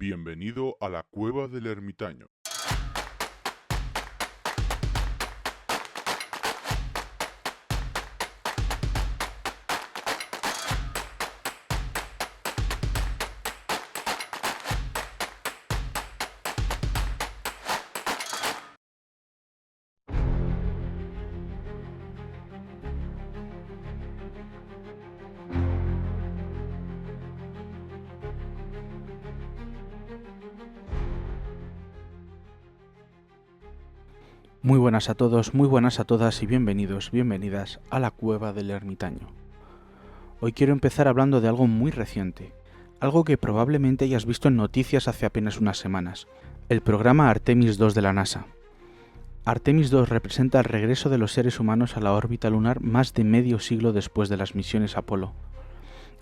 Bienvenido a la Cueva del Ermitaño. Muy buenas a todos, muy buenas a todas y bienvenidos, bienvenidas a la Cueva del Ermitaño. Hoy quiero empezar hablando de algo muy reciente, algo que probablemente hayas visto en noticias hace apenas unas semanas, el programa Artemis II de la NASA. Artemis II representa el regreso de los seres humanos a la órbita lunar más de medio siglo después de las misiones Apolo.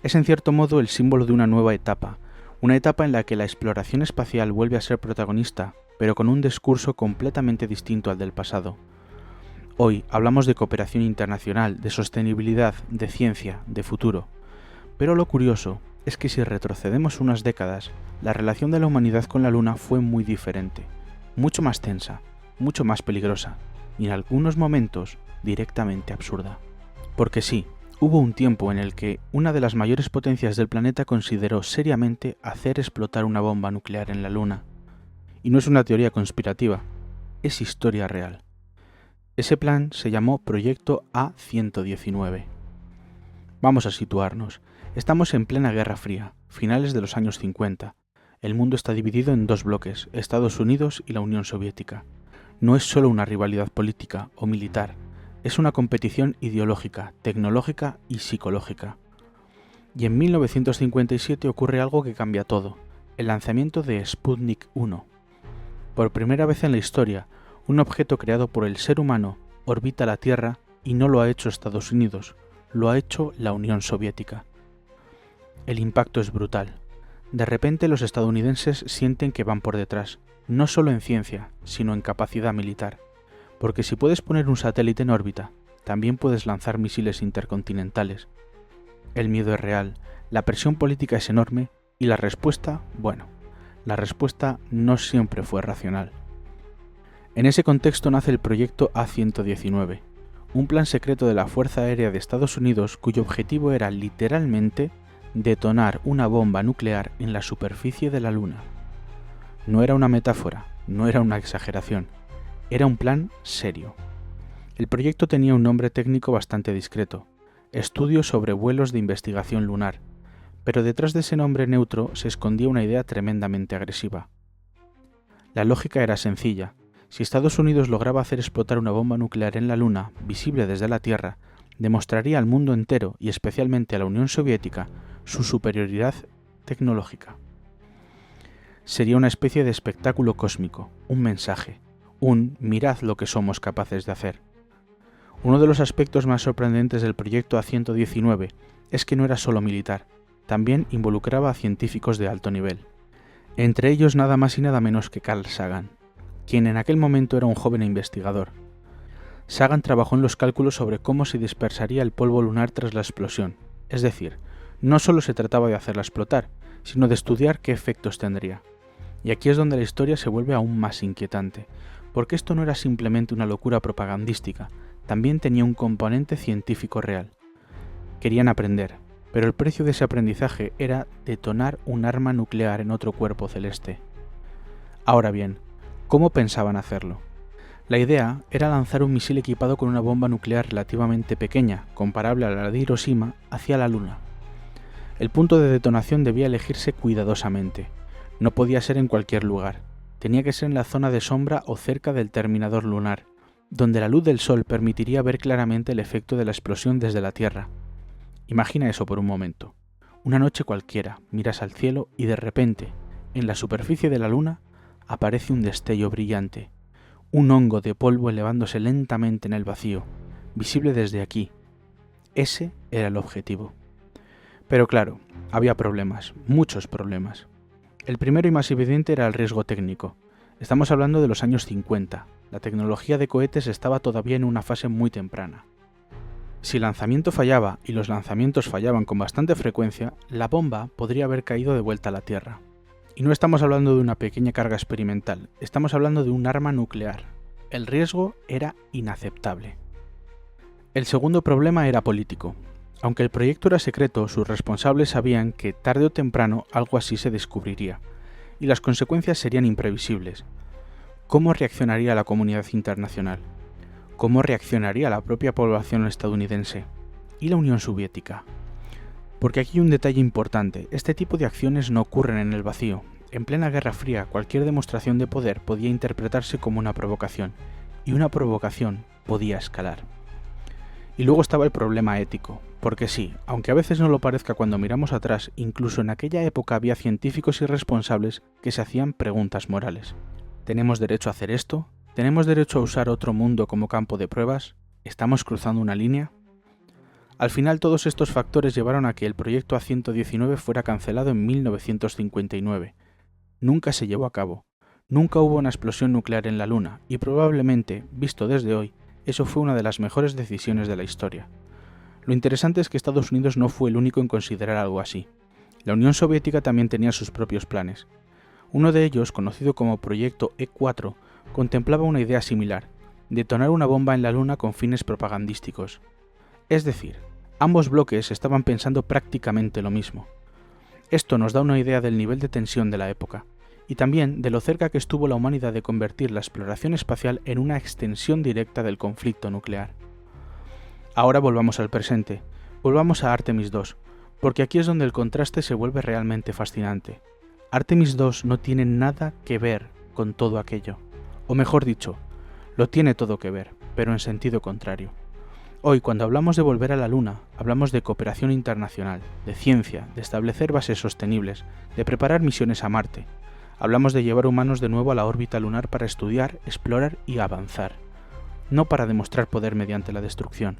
Es en cierto modo el símbolo de una nueva etapa, una etapa en la que la exploración espacial vuelve a ser protagonista, pero con un discurso completamente distinto al del pasado. Hoy hablamos de cooperación internacional, de sostenibilidad, de ciencia, de futuro. Pero lo curioso es que si retrocedemos unas décadas, la relación de la humanidad con la Luna fue muy diferente, mucho más tensa, mucho más peligrosa, y en algunos momentos directamente absurda. Porque sí, hubo un tiempo en el que una de las mayores potencias del planeta consideró seriamente hacer explotar una bomba nuclear en la Luna. Y no es una teoría conspirativa, es historia real. Ese plan se llamó Proyecto A-119. Vamos a situarnos. Estamos en plena Guerra Fría, finales de los años 50. El mundo está dividido en dos bloques, Estados Unidos y la Unión Soviética. No es solo una rivalidad política o militar, es una competición ideológica, tecnológica y psicológica. Y en 1957 ocurre algo que cambia todo, el lanzamiento de Sputnik 1. Por primera vez en la historia, un objeto creado por el ser humano orbita la Tierra y no lo ha hecho Estados Unidos, lo ha hecho la Unión Soviética. El impacto es brutal. De repente los estadounidenses sienten que van por detrás, no solo en ciencia, sino en capacidad militar. Porque si puedes poner un satélite en órbita, también puedes lanzar misiles intercontinentales. El miedo es real, la presión política es enorme y la respuesta, la respuesta no siempre fue racional. En ese contexto nace el proyecto A-119, un plan secreto de la Fuerza Aérea de Estados Unidos cuyo objetivo era literalmente detonar una bomba nuclear en la superficie de la Luna. No era una metáfora, no era una exageración, era un plan serio. El proyecto tenía un nombre técnico bastante discreto, Estudio sobre vuelos de investigación lunar, pero detrás de ese nombre neutro se escondía una idea tremendamente agresiva. La lógica era sencilla. Si Estados Unidos lograba hacer explotar una bomba nuclear en la Luna, visible desde la Tierra, demostraría al mundo entero, y especialmente a la Unión Soviética, su superioridad tecnológica. Sería una especie de espectáculo cósmico, un mensaje, mirad lo que somos capaces de hacer. Uno de los aspectos más sorprendentes del proyecto A-119 es que no era solo militar, también involucraba a científicos de alto nivel. Entre ellos nada más y nada menos que Carl Sagan, quien en aquel momento era un joven investigador. Sagan trabajó en los cálculos sobre cómo se dispersaría el polvo lunar tras la explosión, es decir, no solo se trataba de hacerla explotar, sino de estudiar qué efectos tendría. Y aquí es donde la historia se vuelve aún más inquietante, porque esto no era simplemente una locura propagandística, también tenía un componente científico real. Querían aprender, pero el precio de ese aprendizaje era detonar un arma nuclear en otro cuerpo celeste. Ahora bien, ¿cómo pensaban hacerlo? La idea era lanzar un misil equipado con una bomba nuclear relativamente pequeña, comparable a la de Hiroshima, hacia la Luna. El punto de detonación debía elegirse cuidadosamente. No podía ser en cualquier lugar. Tenía que ser en la zona de sombra o cerca del terminador lunar, donde la luz del sol permitiría ver claramente el efecto de la explosión desde la Tierra. Imagina eso por un momento. Una noche cualquiera, miras al cielo y de repente, en la superficie de la Luna, aparece un destello brillante, un hongo de polvo elevándose lentamente en el vacío, visible desde aquí. Ese era el objetivo. Pero claro, había problemas, muchos problemas. El primero y más evidente era el riesgo técnico. Estamos hablando de los años 50. La tecnología de cohetes estaba todavía en una fase muy temprana. Si el lanzamiento fallaba, y los lanzamientos fallaban con bastante frecuencia, la bomba podría haber caído de vuelta a la Tierra. Y no estamos hablando de una pequeña carga experimental, estamos hablando de un arma nuclear. El riesgo era inaceptable. El segundo problema era político. Aunque el proyecto era secreto, sus responsables sabían que tarde o temprano algo así se descubriría, y las consecuencias serían imprevisibles. ¿Cómo reaccionaría la comunidad internacional? ¿Cómo reaccionaría la propia población estadounidense? ¿Y la Unión Soviética? Porque aquí hay un detalle importante, este tipo de acciones no ocurren en el vacío. En plena Guerra Fría, cualquier demostración de poder podía interpretarse como una provocación, y una provocación podía escalar. Y luego estaba el problema ético, porque sí, aunque a veces no lo parezca cuando miramos atrás, incluso en aquella época había científicos irresponsables que se hacían preguntas morales. ¿Tenemos derecho a hacer esto? ¿Tenemos derecho a usar otro mundo como campo de pruebas? ¿Estamos cruzando una línea? Al final todos estos factores llevaron a que el proyecto A-119 fuera cancelado en 1959. Nunca se llevó a cabo. Nunca hubo una explosión nuclear en la Luna y probablemente, visto desde hoy, eso fue una de las mejores decisiones de la historia. Lo interesante es que Estados Unidos no fue el único en considerar algo así. La Unión Soviética también tenía sus propios planes. Uno de ellos, conocido como Proyecto E-4, contemplaba una idea similar, detonar una bomba en la Luna con fines propagandísticos. Es decir, ambos bloques estaban pensando prácticamente lo mismo. Esto nos da una idea del nivel de tensión de la época, y también de lo cerca que estuvo la humanidad de convertir la exploración espacial en una extensión directa del conflicto nuclear. Ahora volvamos al presente, volvamos a Artemis II, porque aquí es donde el contraste se vuelve realmente fascinante. Artemis II no tiene nada que ver con todo aquello, o mejor dicho, lo tiene todo que ver, pero en sentido contrario. Hoy, cuando hablamos de volver a la Luna, hablamos de cooperación internacional, de ciencia, de establecer bases sostenibles, de preparar misiones a Marte. Hablamos de llevar humanos de nuevo a la órbita lunar para estudiar, explorar y avanzar, no para demostrar poder mediante la destrucción.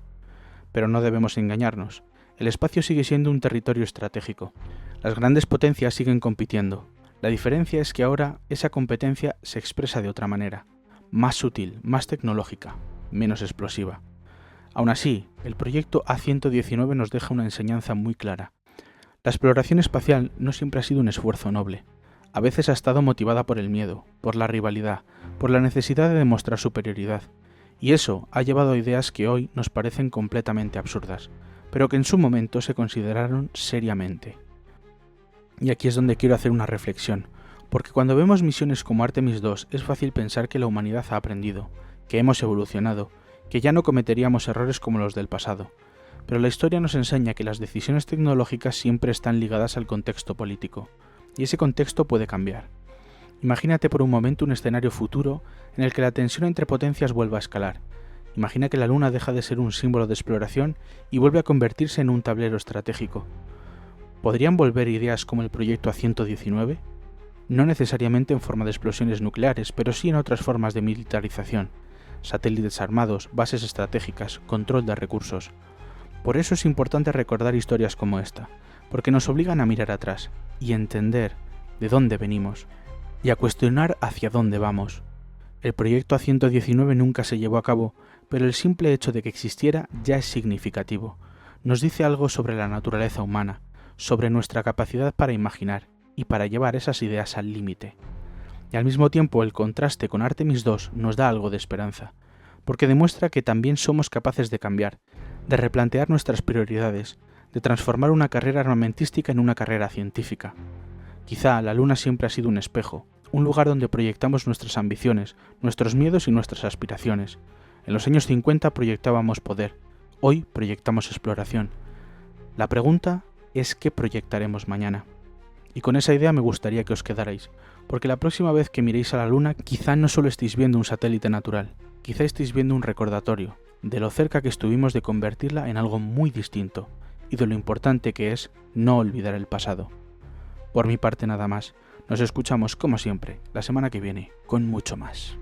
Pero no debemos engañarnos, el espacio sigue siendo un territorio estratégico. Las grandes potencias siguen compitiendo. La diferencia es que ahora esa competencia se expresa de otra manera, más sutil, más tecnológica, menos explosiva. Aún así, el proyecto A-119 nos deja una enseñanza muy clara. La exploración espacial no siempre ha sido un esfuerzo noble. A veces ha estado motivada por el miedo, por la rivalidad, por la necesidad de demostrar superioridad. Y eso ha llevado a ideas que hoy nos parecen completamente absurdas, pero que en su momento se consideraron seriamente. Y aquí es donde quiero hacer una reflexión, porque cuando vemos misiones como Artemis II es fácil pensar que la humanidad ha aprendido, que hemos evolucionado, que ya no cometeríamos errores como los del pasado, pero la historia nos enseña que las decisiones tecnológicas siempre están ligadas al contexto político, y ese contexto puede cambiar. Imagínate por un momento un escenario futuro en el que la tensión entre potencias vuelva a escalar. Imagina que la Luna deja de ser un símbolo de exploración y vuelve a convertirse en un tablero estratégico. ¿Podrían volver ideas como el proyecto A-119? No necesariamente en forma de explosiones nucleares, pero sí en otras formas de militarización. Satélites armados, bases estratégicas, control de recursos. Por eso es importante recordar historias como esta, porque nos obligan a mirar atrás y entender de dónde venimos y a cuestionar hacia dónde vamos. El proyecto A-119 nunca se llevó a cabo, pero el simple hecho de que existiera ya es significativo. Nos dice algo sobre la naturaleza humana, sobre nuestra capacidad para imaginar y para llevar esas ideas al límite. Y al mismo tiempo el contraste con Artemis II nos da algo de esperanza, porque demuestra que también somos capaces de cambiar, de replantear nuestras prioridades, de transformar una carrera armamentística en una carrera científica. Quizá la Luna siempre ha sido un espejo, un lugar donde proyectamos nuestras ambiciones, nuestros miedos y nuestras aspiraciones. En los años 50 proyectábamos poder, hoy proyectamos exploración. La pregunta es ¿qué proyectaremos mañana? Y con esa idea me gustaría que os quedarais, porque la próxima vez que miréis a la Luna quizá no solo estéis viendo un satélite natural, quizá estéis viendo un recordatorio de lo cerca que estuvimos de convertirla en algo muy distinto, y de lo importante que es no olvidar el pasado. Por mi parte nada más, nos escuchamos como siempre la semana que viene con mucho más.